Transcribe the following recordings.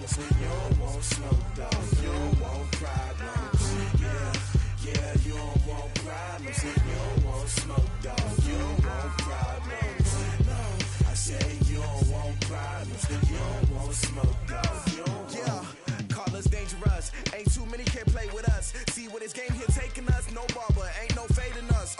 You don't want smoke, dog. You don't want problems. Yeah, you don't want problems. You don't want smoke, dog. You don't want problems. No, I say you don't want problems. You don't want smoke, dog. You don't want. Call us dangerous. Ain't too many can play with us. See what this game here taking us. No barber, ain't no fading us.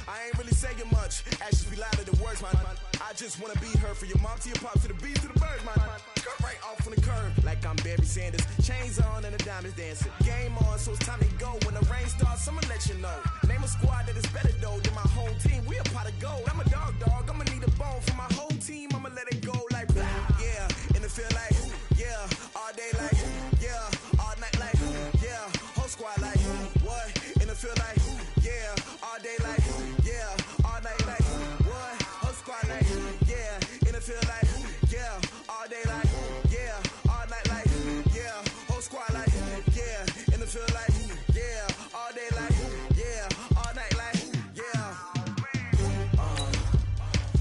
I ain't really saying much. Actions be louder than words, man. I just wanna be heard from your mom to your pop to the beat to the birds, man. Cut right off on the curb like I'm Barry Sanders. Chains on and the diamonds dancing. Game on, so it's time to go. When the rain starts, I'ma let you know. Name a squad that is better though than my home team. We a pot of gold. I'm a dog. I'ma need a bone for my whole team. I'ma let it go like blah. Yeah, in the field like yeah, all day like yeah, all night like yeah, whole squad like what? In the field like yeah, all day like yeah, all night like what? Whole squad like yeah, in the field like yeah, all day like yeah, all night like yeah, whole squad like yeah, in the field like yeah, all day like yeah, all night like yeah.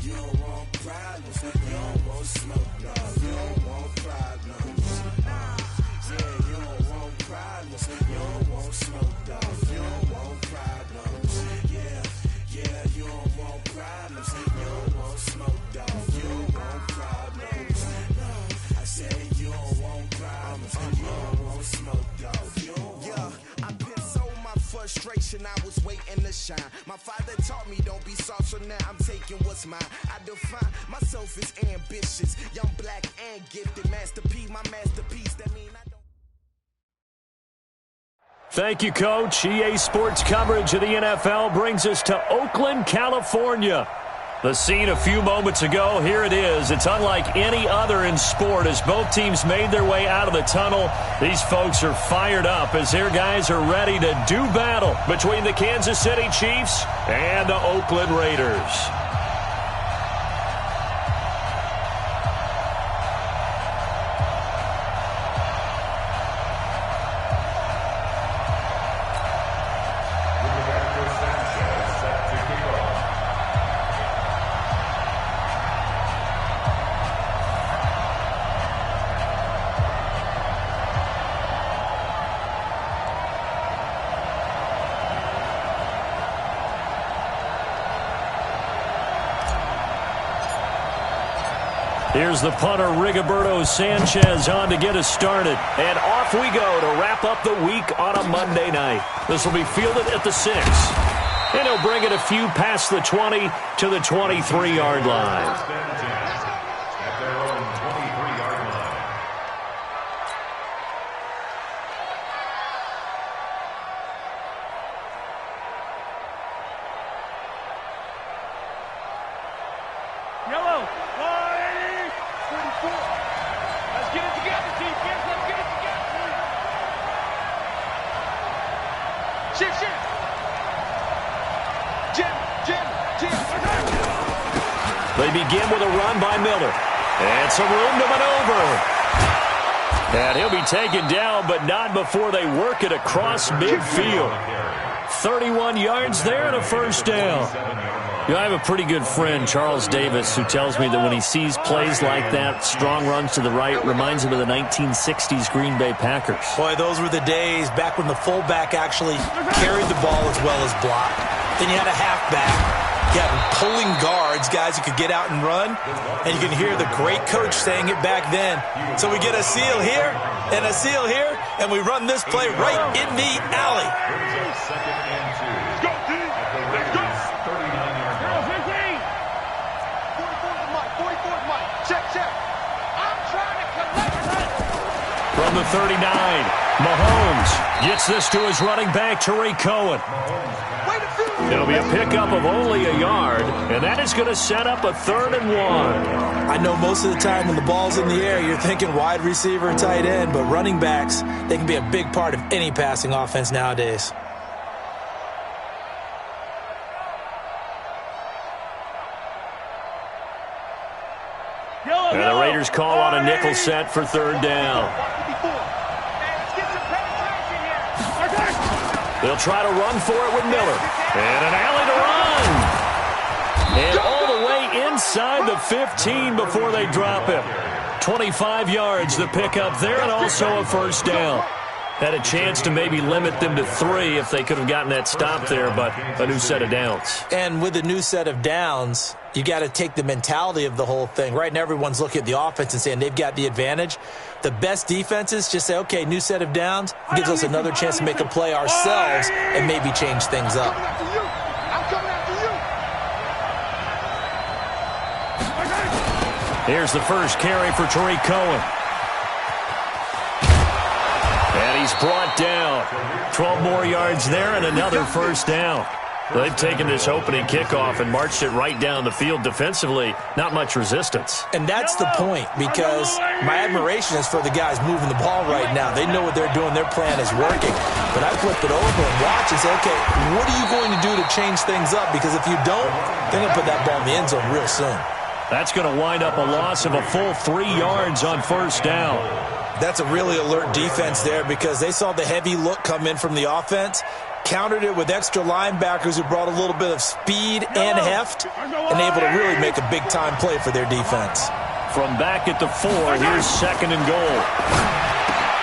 You don't want problems, you don't want smoke, dog. You don't want problems. Yeah, you don't want problems, you don't want smoke, dog. You don't want problems. Yeah, you don't want problems, you don't want smoke, dog. You don't want problems. No, I said you don't want problems, you don't want smoke, dog. You don't want. I've been so my frustration, I was waiting to shine. My father taught me don't be soft, so now I'm taking what's mine. I define myself as ambitious, young, black, and gifted. Master P, my masterpiece. That mean I don't. Thank you, Coach. EA Sports coverage of the NFL brings us to Oakland, California. The scene a few moments ago, here it is. It's unlike any other in sport as both teams made their way out of the tunnel. These folks are fired up as their guys are ready to do battle between the Kansas City Chiefs and the Oakland Raiders. Here's the punter, Rigoberto Sanchez, on to get us started. And off we go to wrap up the week on a Monday night. This will be fielded at the 6. And he'll bring it a few past the 20 to the 23-yard line. They begin with a run by Miller. And some room to maneuver. And he'll be taken down, but not before they work it across midfield. 31 yards there and a first down. You know, I have a pretty good friend, Charles Davis, who tells me that when he sees plays like that, strong runs to the right, reminds him of the 1960s Green Bay Packers. Boy, those were the days back when the fullback actually carried the ball as well as blocked. Then you had a halfback. You had pulling guards, guys who could get out and run. And you can hear the great coach saying it back then. So we get a seal here and a seal here, and we run this play right in the alley. From the 39, Mahomes gets this to his running back, Tariq Cohen. It'll be a pickup of only a yard, and that is going to set up a 3rd and 1. I know most of the time when the ball's in the air, you're thinking wide receiver, tight end, but running backs, they can be a big part of any passing offense nowadays. And the Raiders call on a nickel set for 3rd down. They'll try to run for it with Miller. And an alley to run. And all the way inside the 15 before they drop him. 25 yards to pick up there, and also a first down. Had a chance to maybe limit them to 3 if they could have gotten that stop there, but a new set of downs. And with a new set of downs, you got to take the mentality of the whole thing. Right now, everyone's looking at the offense and saying they've got the advantage. The best defenses just say, okay, new set of downs, gives us another chance to make a play ourselves and maybe change things up. Here's the first carry for Tariq Cohen. And he's brought down. 12 more yards there and another first down. They've taken this opening kickoff and marched it right down the field defensively. Not much resistance. And that's the point, because my admiration is for the guys moving the ball right now. They know what they're doing. Their plan is working. But I flip it over and watch and say, okay, what are you going to do to change things up? Because if you don't, they're going to put that ball in the end zone real soon. That's going to wind up a loss of a full 3 yards on first down. That's a really alert defense there, because they saw the heavy look come in from the offense, countered it with extra linebackers who brought a little bit of speed and heft, and able to really make a big-time play for their defense. From back at the 4, here's 2nd and goal.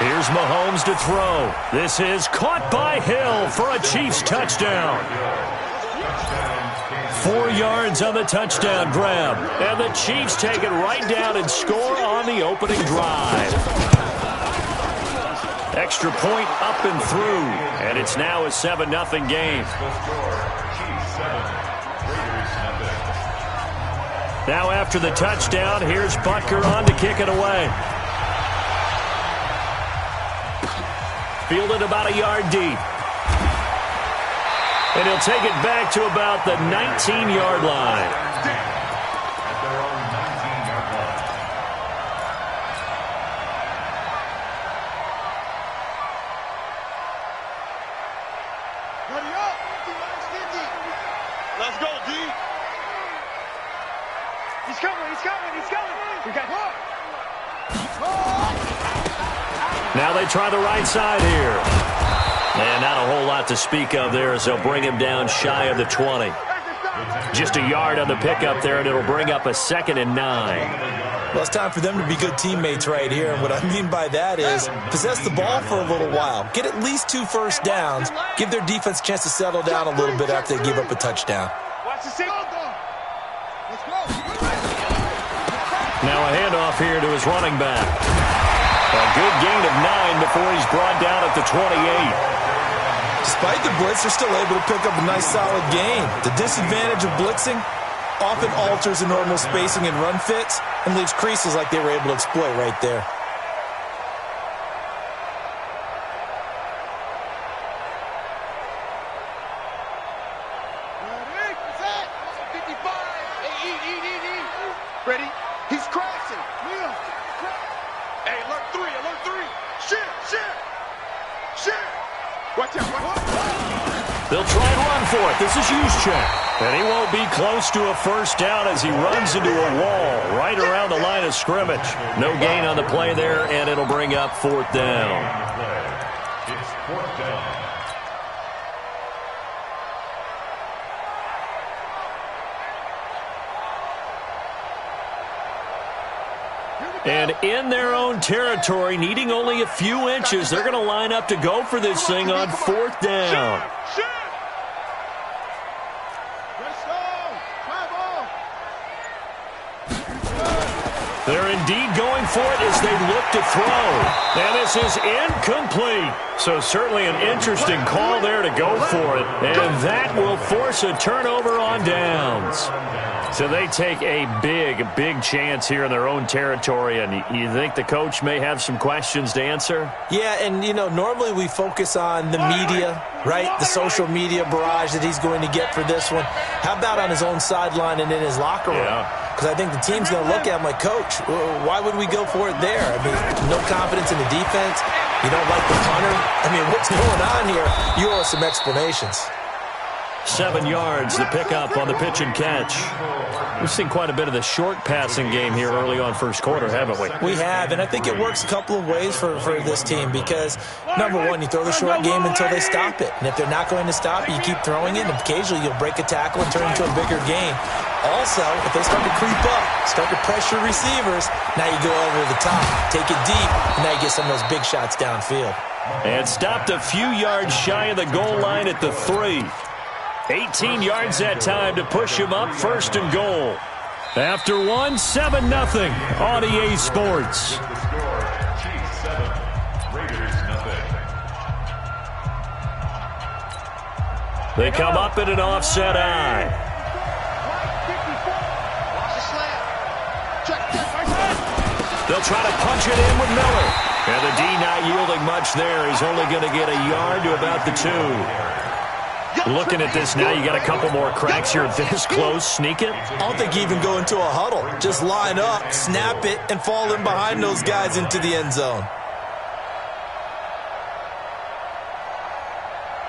Here's Mahomes to throw. This is caught by Hill for a Chiefs touchdown. 4 yards on the touchdown grab. And the Chiefs take it right down and score on the opening drive. Extra point up and through. And it's now a 7-0 game. Now after the touchdown, here's Butker on to kick it away. Fielded about a yard deep. And he'll take it back to about the 19-yard line. Let's go, D. He's coming. We got Now they try the right side here. And not a whole lot to speak of there as they'll bring him down shy of the 20. Just a yard on the pickup there, and it'll bring up a 2nd and 9. Well, it's time for them to be good teammates right here. And what I mean by that is possess the ball for a little while. Get at least 2 first downs. Give their defense a chance to settle down a little bit after they give up a touchdown. Now a handoff here to his running back. A good gain of 9 before he's brought down at the 28. Despite the blitz, they're still able to pick up a nice solid gain. The disadvantage of blitzing often alters the normal spacing and run fits and leaves creases like they were able to exploit right there. Ready? He's crashing. Hey, alert 3. Shit. Watch out. They'll try and run for it. This is Juszczyk. And he won't be close to a first down as he runs into a wall right around the line of scrimmage. No gain on the play there, and it'll bring up 4th down. It's 4th down. And in their own territory, needing only a few inches, they're going to line up to go for this thing on 4th down. They're indeed going for it as they look to throw. And this is incomplete. So certainly an interesting call there to go for it. And that will force a turnover on downs. So they take a big chance here in their own territory. And you think the coach may have some questions to answer? Yeah, and, you know, normally we focus on the media, right? The social media barrage that he's going to get for this one. How about on his own sideline and in his locker room? Because I think the team's going to look at him like, Coach, why would we go for it there? I mean, no confidence in the defense. You don't like the punter. I mean, what's going on here? You owe us some explanations. 7 yards, the pickup on the pitch and catch. We've seen quite a bit of the short passing game here early on first quarter, haven't we? We have, and I think it works a couple of ways for this team because, number one, you throw the short game until they stop it. And if they're not going to stop it, you keep throwing it, and occasionally you'll break a tackle and turn it into a bigger game. Also, if they start to creep up, start to pressure receivers, now you go over the top, take it deep, and now you get some of those big shots downfield. And stopped a few yards shy of the goal line at the 3. 18 yards that time to push him up, 1st and goal. After 1, 7-0 on EA Sports. Chiefs 7, Raiders 0. They come up in an offset eye. They'll try to punch it in with Miller. And the D not yielding much there. He's only going to get a yard to about the 2. Looking at this now, you got a couple more cracks here this close. Sneak it. I don't think you even go into a huddle. Just line up, snap it, and fall in behind those guys into the end zone.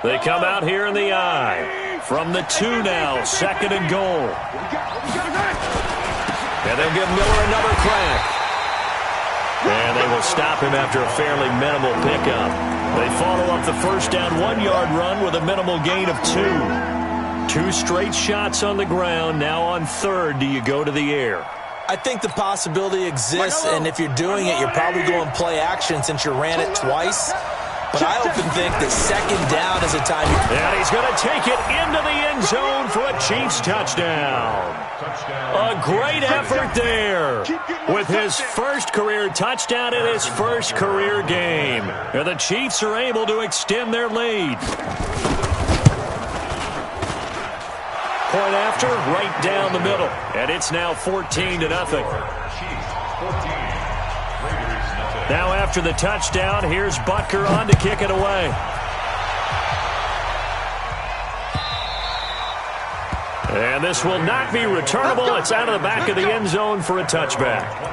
They come out here in the eye. From the 2 now, 2nd and goal. And they'll give Miller another crack. And they will stop him after a fairly minimal pickup. They follow up the first down 1-yard run with a minimal gain of 2. 2 straight shots on the ground. Now on 3rd, do you go to the air? I think the possibility exists, and if you're doing it, you're probably going play action since you ran it twice. But I often think that 2nd down is a time. And he's going to take it into the end zone for a Chiefs touchdown. A great effort there with his first career touchdown in his first career game. And the Chiefs are able to extend their lead. Point after, right down the middle. And it's now 14-0. Now after the touchdown, here's Butker on to kick it away. And this will not be returnable. It's out of the back of the end zone for a touchback.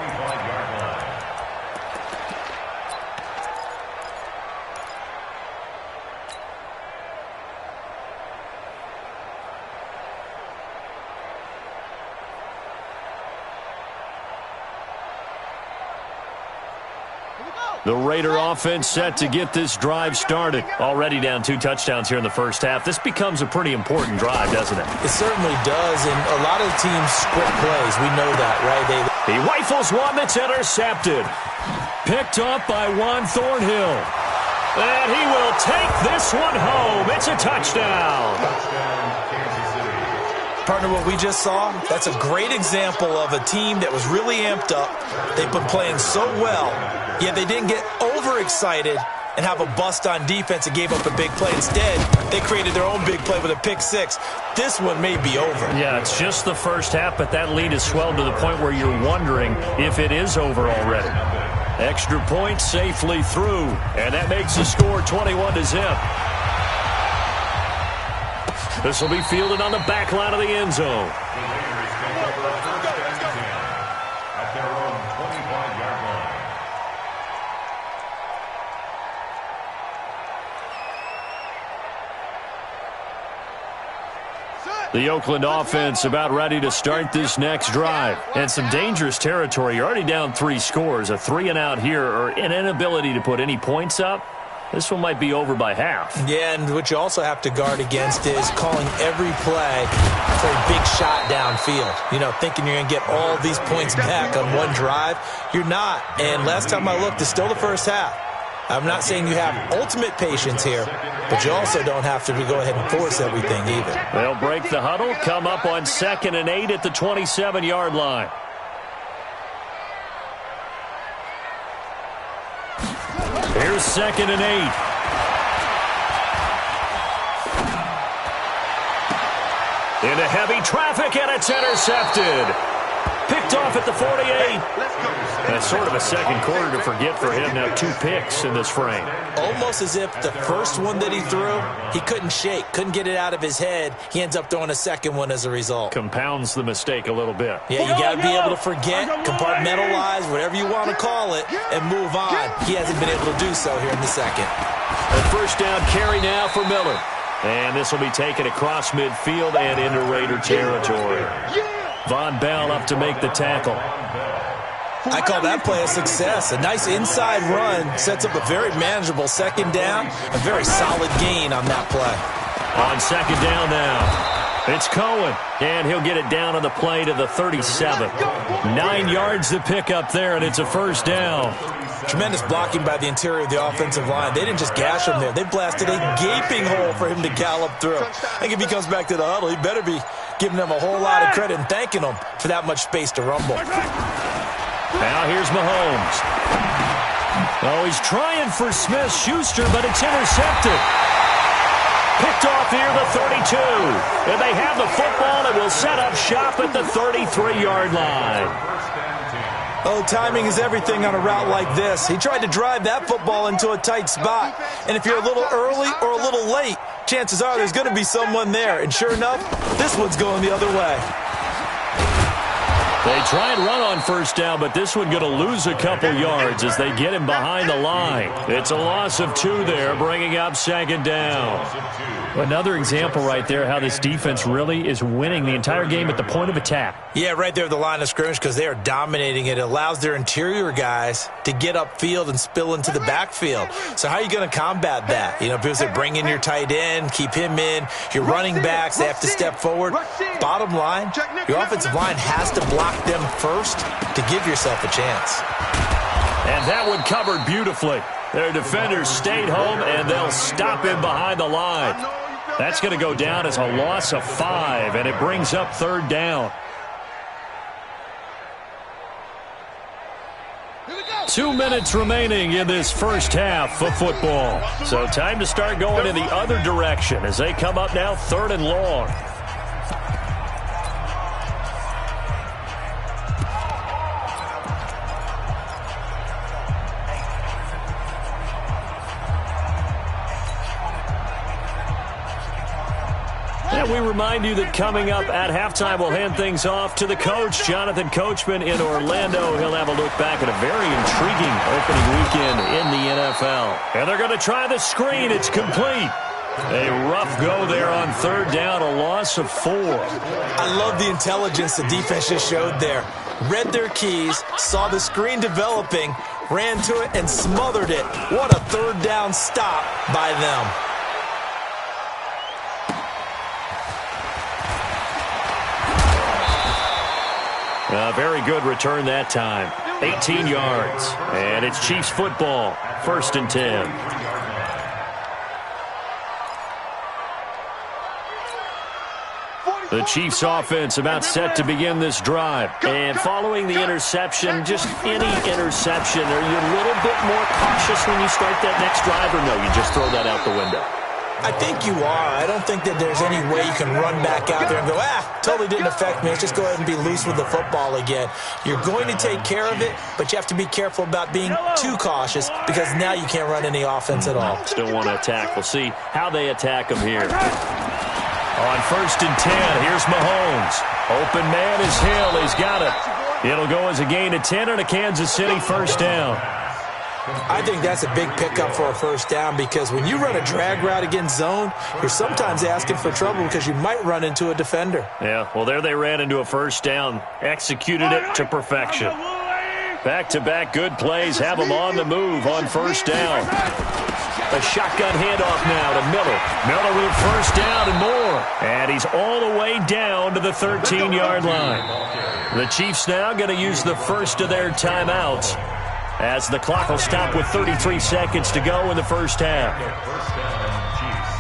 The Raider offense set to get this drive started. Already down 2 touchdowns here in the first half. This becomes a pretty important drive, doesn't it? It certainly does, and a lot of teams script plays. We know that, right? He rifles one that's intercepted. Picked up by Juan Thornhill. And he will take this one home. It's a touchdown. Partner, what we just saw, that's a great example of a team that was really amped up. They've been playing so well, yet they didn't get overexcited and have a bust on defense and gave up a big play. Instead, they created their own big play with a pick 6. This one may be over. Yeah, it's just the first half, but that lead has swelled to the point where you're wondering if it is over already. Extra point safely through, and that makes the score 21-0. This will be fielded on the back line of the end zone. At their own 25-yard line. The Oakland offense about ready to start this next drive. And some dangerous territory. You're already down 3 scores. A 3-and-out here, or an inability to put any points up. This one might be over by half. Yeah, and what you also have to guard against is calling every play for a big shot downfield. You know, thinking you're going to get all these points back on one drive. You're not. And last time I looked, it's still the first half. I'm not saying you have ultimate patience here, but you also don't have to go ahead and force everything either. They'll break the huddle, come up on 2nd and 8 at the 27-yard line. Here's 2nd and 8. Into heavy traffic, and it's intercepted. Picked off at the 48. That's sort of a second quarter to forget for him. Now 2 picks in this frame. Almost as if the first one that he threw, he couldn't shake, couldn't get it out of his head. He ends up throwing a second one as a result. Compounds the mistake a little bit. Yeah, you got to be able to forget, compartmentalize, whatever you want to call it, and move on. He hasn't been able to do so here in the second. A first down carry now for Miller. And this will be taken across midfield and into Raider territory. Von Bell up to make the tackle. I call that play a success. A nice inside run sets up a very manageable second down. A very solid gain on that play. On 2nd down now. It's Cohen, and he'll get it down on the play to the 37. 9 yards to pick up there, and it's a first down. Tremendous blocking by the interior of the offensive line. They didn't just gash him there. They blasted a gaping hole for him to gallop through. I think if he comes back to the huddle, he better be giving them a whole lot of credit and thanking them for that much space to rumble. Now here's Mahomes. Oh, he's trying for Smith-Schuster, but it's intercepted. Picked off here, the 32. And they have the football and will set up shop at the 33-yard line. Oh, timing is everything on a route like this. He tried to drive that football into a tight spot. And if you're a little early or a little late, chances are there's going to be someone there. And sure enough, this one's going the other way. They try and run on first down, but this one going to lose a couple yards as they get him behind the line. It's a loss of 2 there, bringing up second down. Another example right there how this defense really is winning the entire game at the point of attack. Yeah, right there at the line of scrimmage because they are dominating it. It allows their interior guys to get upfield and spill into the backfield. So how are you going to combat that? You know, because they bring in your tight end, keep him in. Your running backs, they have to step forward. Bottom line, your offensive line has to block them first to give yourself a chance. And that one covered beautifully. Their defenders stayed home, and they'll stop him behind the line. That's going to go down as a loss of 5, and it brings up third down. 2 minutes remaining in this first half of football. So time to start going in the other direction as they come up now 3rd and long. And we remind you that coming up at halftime, we'll hand things off to the coach, Jonathan Coachman in Orlando. He'll have a look back at a very intriguing opening weekend in the NFL. And they're going to try the screen. It's complete. A rough go there on third down, a loss of 4. I love the intelligence the defense just showed there. Read their keys, saw the screen developing, ran to it, and smothered it. What a third down stop by them. A very good return that time. 18 yards. And it's Chiefs football. 1st and 10. The Chiefs offense about set to begin this drive. And following the interception, just any interception, are you a little bit more cautious when you start that next drive, or no, you just throw that out the window? I think you are. I don't think that there's any way you can run back out there and go, totally didn't affect me. Let's just go ahead and be loose with the football again. You're going to take care of it, but you have to be careful about being too cautious because now you can't run any offense at all. Still want to attack. We'll see how they attack them here. On 1st and 10, here's Mahomes. Open man is Hill. He's got it. It'll go as a gain of 10 and a Kansas City first down. I think that's a big pickup for a first down because when you run a drag route against zone, you're sometimes asking for trouble because you might run into a defender. Yeah, well, there they ran into a first down, executed it to perfection. Back-to-back good plays have them on the move on first down. A shotgun handoff now to Miller. Miller with a first down and more. And he's all the way down to the 13-yard line. The Chiefs now going to use the first of their timeouts, as the clock will stop with 33 seconds to go in the first half. First down, Chiefs.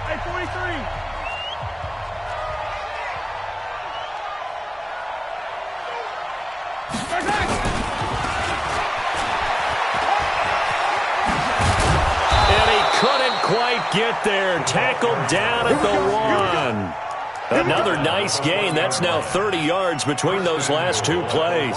Hey, 43. Quite get there. Tackled down at the 1. Another nice gain. That's now 30 yards between those last 2 plays.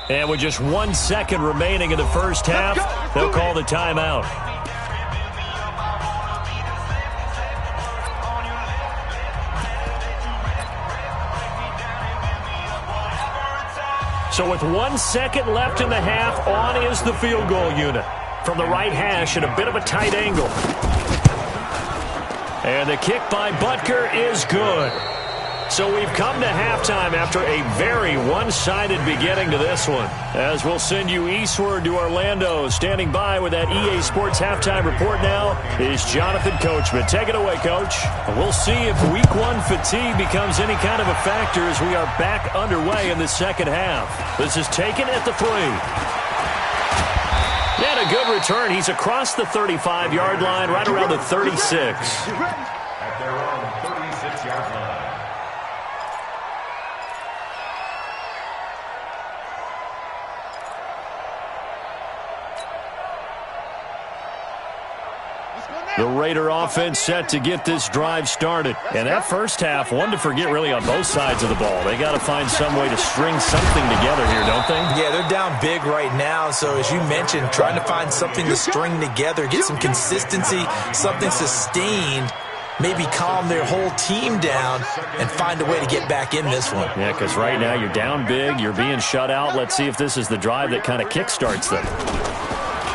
And with just 1 second remaining in the first half, they'll call the timeout. So with 1 second left in the half, on is the field goal unit. From the right hash at a bit of a tight angle. And the kick by Butker is good. So we've come to halftime after a very one-sided beginning to this one. As we'll send you eastward to Orlando. Standing by with that EA Sports halftime report now is Jonathan Coachman. Take it away, Coach. We'll see if Week 1 fatigue becomes any kind of a factor as we are back underway in the second half. This is taken at the 3. And a good return. He's across the 35-yard line, right around the 36. At their own 36-yard line. The Raider offense set to get this drive started. And that first half, one to forget really on both sides of the ball. They got to find some way to string something together here, don't they? Yeah, they're down big right now. So as you mentioned, trying to find something to string together, get some consistency, something sustained, maybe calm their whole team down and find a way to get back in this one. Yeah, because right now you're down big, you're being shut out. Let's see if this is the drive that kind of kickstarts them.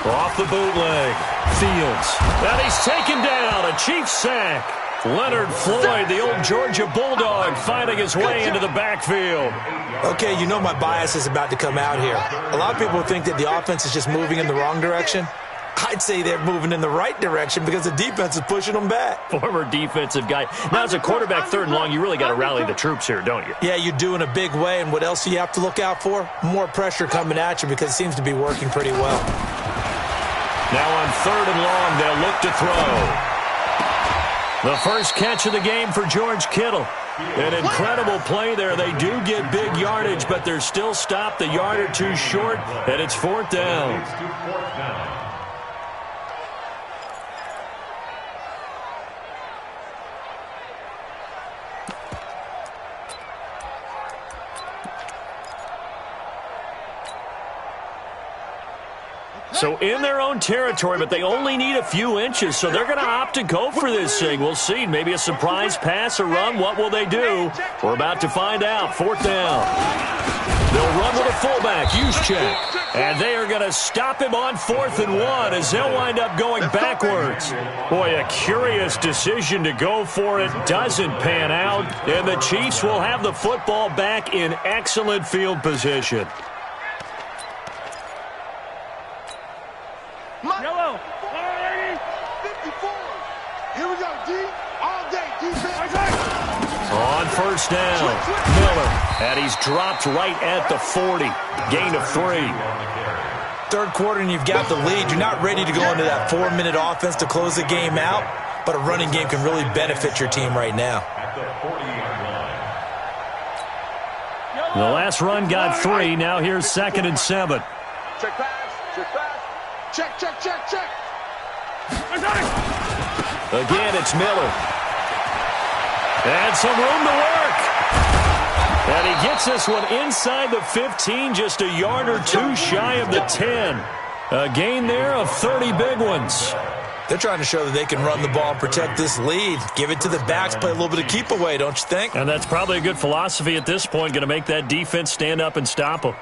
Off the bootleg. Fields. And he's taken down. A Chiefs sack. Leonard Floyd, the old Georgia Bulldog, finding his way into the backfield. Okay, you know my bias is about to come out here. A lot of people think that the offense is just moving in the wrong direction. I'd say they're moving in the right direction because the defense is pushing them back. Former defensive guy. Now, as a quarterback, 3rd and long, you really got to rally the troops here, don't you? Yeah, you do in a big way. And what else do you have to look out for? More pressure coming at you because it seems to be working pretty well. Now on 3rd and long, they'll look to throw. The first catch of the game for George Kittle. An incredible play there. They do get big yardage, but they're still stopped a yard or two short, and it's 4th down. So in their own territory, but they only need a few inches, so they're going to opt to go for this thing. We'll see. Maybe a surprise pass or run. What will they do? We're about to find out. 4th down. They'll run with a fullback, Juszczyk. And they are going to stop him on 4th and 1 as they'll wind up going backwards. Boy, a curious decision to go for it. Doesn't pan out. And the Chiefs will have the football back in excellent field position. Yellow. 54. Here we go, D. All day, defense. On 1st down, Miller. And he's dropped right at the 40. Gain of 3. 3rd quarter and you've got the lead. You're not ready to go into that 4-minute offense to close the game out, but a running game can really benefit your team right now. The last run got 3. Now here's 2nd and 7. Check pass. Check pass. Check, check, check, check. Again, it's Miller. And some room to work. And he gets this one inside the 15, just a yard or two shy of the 10. A gain there of 30 big ones. They're trying to show that they can run the ball and protect this lead. Give it to the backs, play a little bit of keep away, don't you think? And that's probably a good philosophy at this point, going to make that defense stand up and stop them.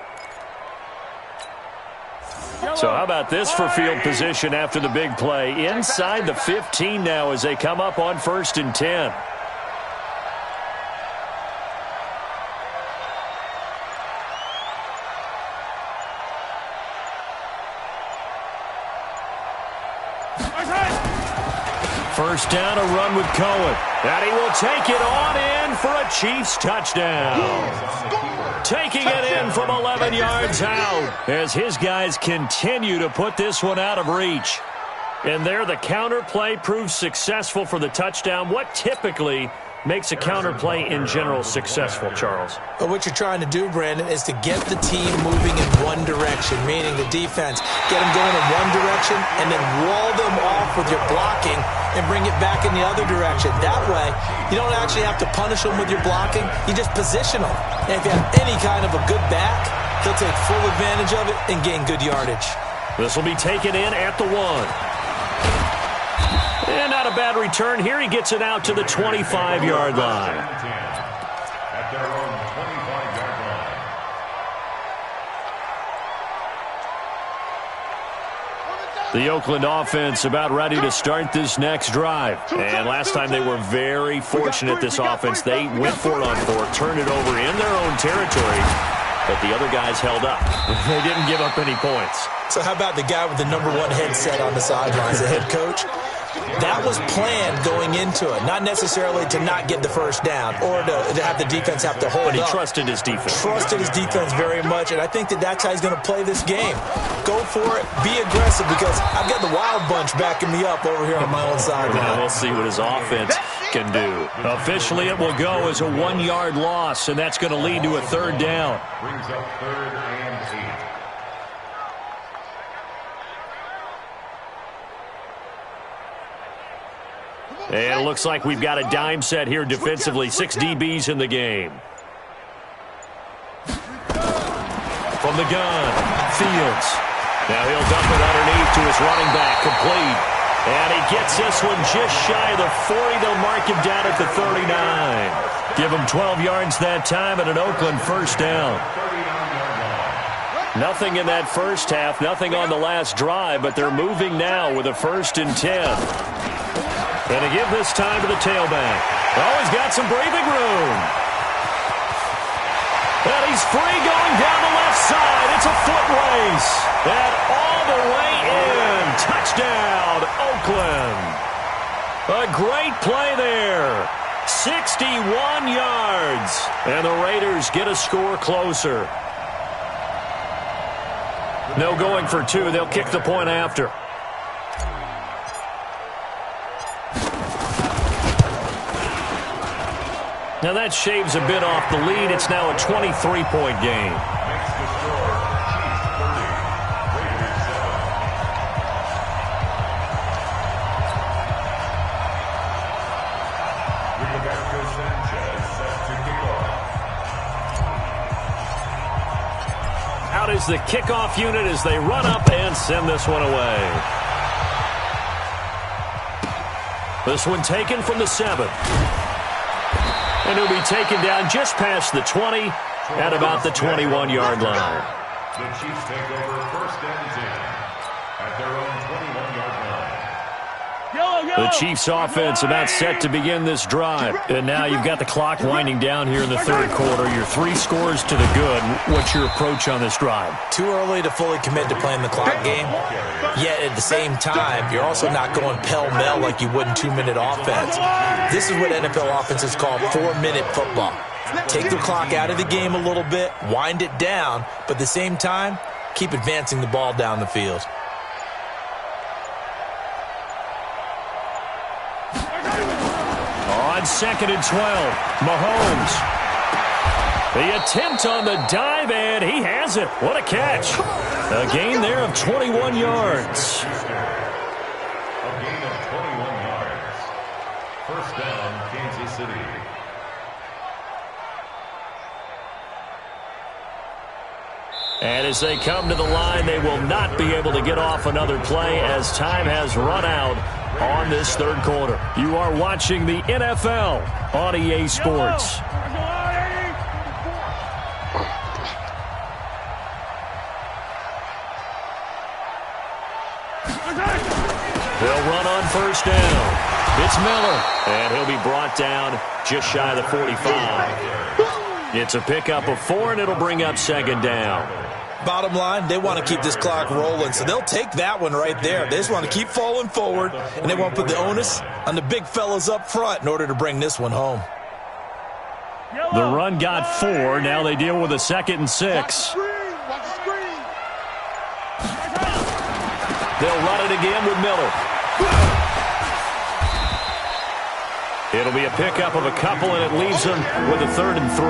So how about this for field position after the big play? Inside the 15 now as they come up on 1st and 10. First down, a run with Cohen. And he will take it on in for a Chiefs touchdown. Taking it in from 11 yards out as his guys continue to put this one out of reach. And there the counter play proves successful for the touchdown. What typically makes a counter play in general successful, Charles? But what you're trying to do, Brandon, is to get the team moving in one direction, meaning the defense. Get them going in one direction and then wall them off with your blocking and bring it back in the other direction. That way, you don't actually have to punish them with your blocking. You just position them. And if you have any kind of a good back, they'll take full advantage of it and gain good yardage. This will be taken in at the 1. And not a bad return. Here he gets it out to the 25-yard line. At their own 25-yard line. The Oakland offense about ready to start this next drive. And last time they were very fortunate, this offense. They went for it on fourth, turned it over in their own territory, but the other guys held up. They didn't give up any points. So how about the guy with the number one headset on the sidelines, the head coach? That was planned going into it, not necessarily to not get the first down or to have the defense have to hold up. But he trusted his defense. Trusted his defense very much, and I think that's how he's going to play this game. Go for it, be aggressive, because I've got the Wild Bunch backing me up over here on my own sideline. Now we'll see what his offense can do. Officially, it will go as a 1-yard loss, and that's going to lead to a third down. Brings up 3rd and 8. And it looks like we've got a dime set here defensively. 6 DBs in the game. From the gun, Fields. Now he'll dump it underneath to his running back, complete. And he gets this one just shy of the 40. They'll mark him down at the 39. Give him 12 yards that time and an Oakland first down. Nothing in that first half, nothing on the last drive, but they're moving now with a 1st and 10. And to give this time to the tailback. Oh, he's got some breathing room. And he's free going down the left side. It's a foot race. And all the way in. Touchdown, Oakland. A great play there. 61 yards. And the Raiders get a score closer. No going for 2. They'll kick the point after. Now that shaves a bit off the lead. It's now a 23-point game. Makes the score Chiefs 30, Raiders 7. Rigoberto Sanchez set to kick off. Out is the kickoff unit as they run up and send this one away. This one taken from the 7. And he'll be taken down just past the 20 at about the 21-yard line. The Chiefs take over 1st and 10 at their own 21-yard line. The Chiefs offense about set to begin this drive. And now you've got the clock winding down here in the 3rd quarter. Your 3 scores to the good. What's your approach on this drive? Too early to fully commit to playing the clock game. Yet at the same time, you're also not going pell-mell like you would in 2-minute offense. This is what NFL offenses call 4-minute football. Take the clock out of the game a little bit, wind it down, but at the same time, keep advancing the ball down the field. On 2nd and 12, Mahomes. The attempt on the dive, and he has it. What a catch. A gain there of 21 yards. A gain of 21 yards. 1st down, Kansas City. And as they come to the line, they will not be able to get off another play as time has run out on this 3rd quarter. You are watching the NFL on EA Sports. They'll run on 1st down. It's Miller, and he'll be brought down just shy of the 45. It's a pickup of 4, and it'll bring up 2nd down. Bottom line, they want to keep this clock rolling, so they'll take that one right there. They just want to keep falling forward, and they want to put the onus on the big fellas up front in order to bring this one home. The run got 4. Now they deal with a 2nd and 6. They'll run it again with Miller. It'll be a pickup of a couple, and it leaves them with a 3rd and 3.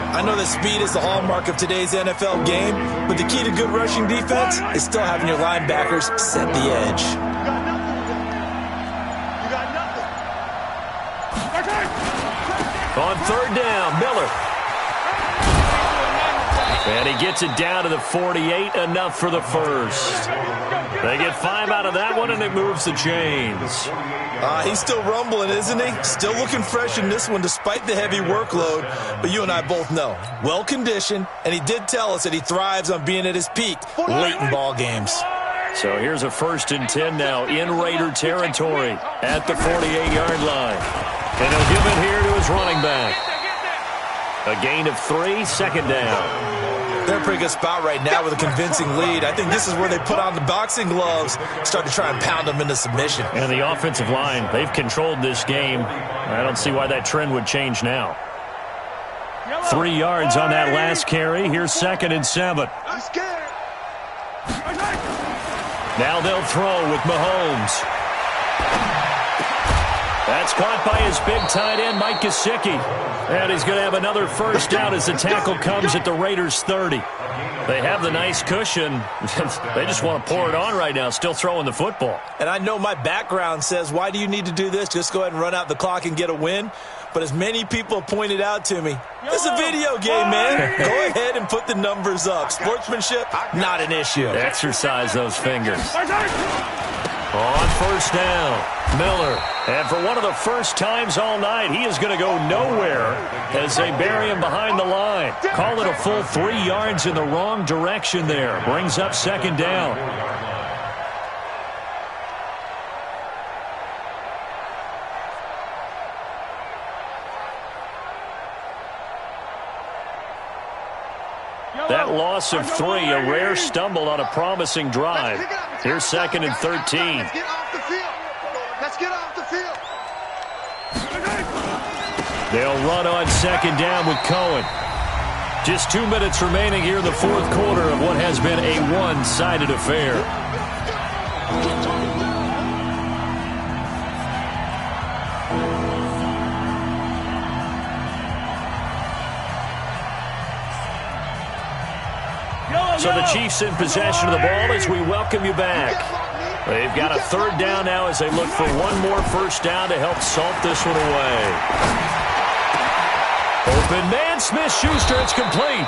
I know that speed is the hallmark of today's NFL game, but the key to good rushing defense is still having your linebackers set the edge. On 3rd down, Miller. And he gets it down to the 48, enough for the first. They get 5 out of that one, and it moves the chains. He's still rumbling, isn't he? Still looking fresh in this one despite the heavy workload. But you and I both know, well-conditioned, and he did tell us that he thrives on being at his peak late in ball games. So here's a 1st and 10 now in Raider territory at the 48-yard line. And he'll give it here to his running back. A gain of 3, 2nd down. They're in a pretty good spot right now with a convincing lead. I think this is where they put on the boxing gloves, start to try and pound them into submission. And the offensive line, they've controlled this game. I don't see why that trend would change now. 3 yards on that last carry. Here's 2nd and 7. I'm scared. Now they'll throw with Mahomes. That's caught by his big tight end, Mike Gesicki. And he's going to have another 1st down as the tackle comes at the Raiders' 30. They have the nice cushion. They just want to pour it on right now, still throwing the football. And I know my background says, why do you need to do this? Just go ahead and run out the clock and get a win. But as many people pointed out to me, this is a video game, man. Go ahead and put the numbers up. Sportsmanship, not an issue. Exercise those fingers. On 1st down, Miller. And for one of the first times all night, he is going to go nowhere as they bury him behind the line. Call it a full 3 yards in the wrong direction there. Brings up 2nd down. That loss of 3, a rare stumble on a promising drive. Here's 2nd and 13. Let's get off the field. Let's get off the field. They'll run on 2nd down with Cohen. Just 2 minutes remaining here in the 4th quarter of what has been a one-sided affair. So the Chiefs in possession of the ball as we welcome you back. They've got a 3rd down now as they look for one more 1st down to help salt this one away. Open man, Smith-Schuster, it's complete.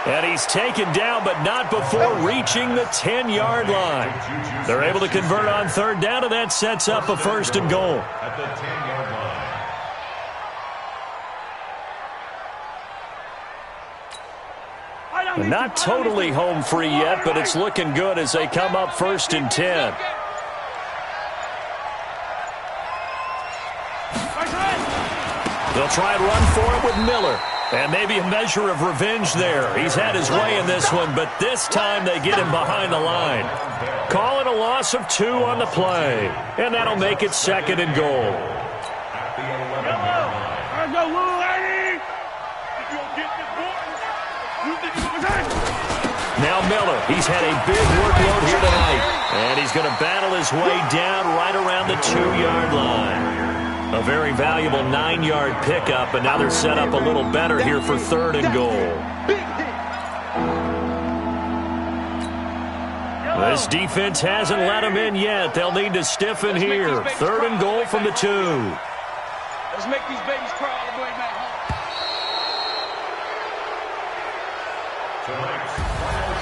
And he's taken down, but not before reaching the 10-yard line. They're able to convert on 3rd down, and that sets up a 1st and goal. At the 10-yard line. Not totally home free yet, but it's looking good as they come up 1st and 10. They'll try and run for it with Miller. And maybe a measure of revenge there. He's had his way in this one, but this time they get him behind the line. Call it a loss of 2 on the play. And that'll make it 2nd and goal. Now Miller, he's had a big workload here tonight. And he's going to battle his way down right around the 2-yard line. A very valuable 9-yard pickup, and now they're set up a little better here for 3rd and goal. This defense hasn't let them in yet. They'll need to stiffen here. 3rd and goal from the 2. Let's make these babies crawl all the way back home.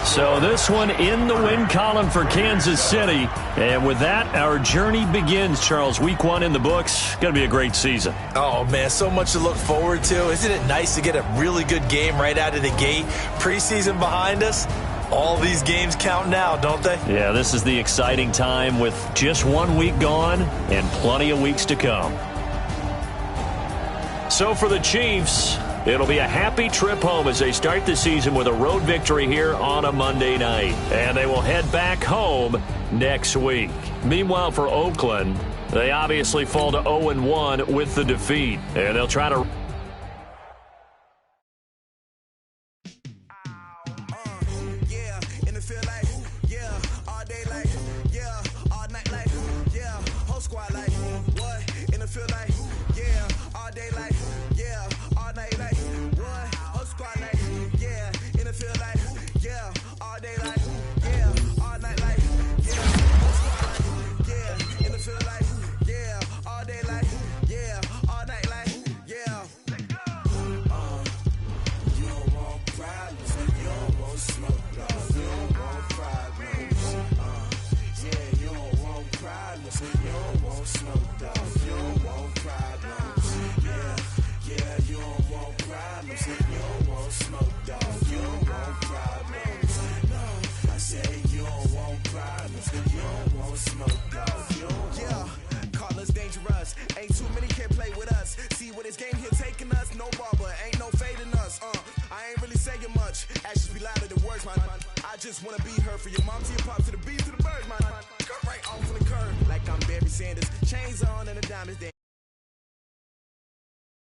So this one in the win column for Kansas City. And with that, our journey begins, Charles. Week 1 in the books. Going to be a great season. Oh, man, so much to look forward to. Isn't it nice to get a really good game right out of the gate? Preseason behind us. All these games count now, don't they? Yeah, this is the exciting time with just 1 week gone and plenty of weeks to come. So for the Chiefs, it'll be a happy trip home as they start the season with a road victory here on a Monday night. And they will head back home next week. Meanwhile, for Oakland, they obviously fall to 0-1 with the defeat. And they'll try to... all day like, yeah, all night like, yeah. just wanna be heard. For your mom to your pops to the beat to the bird, man. Cut right off on the curb like I'm Barry Sanders. Chains on and the diamonds there.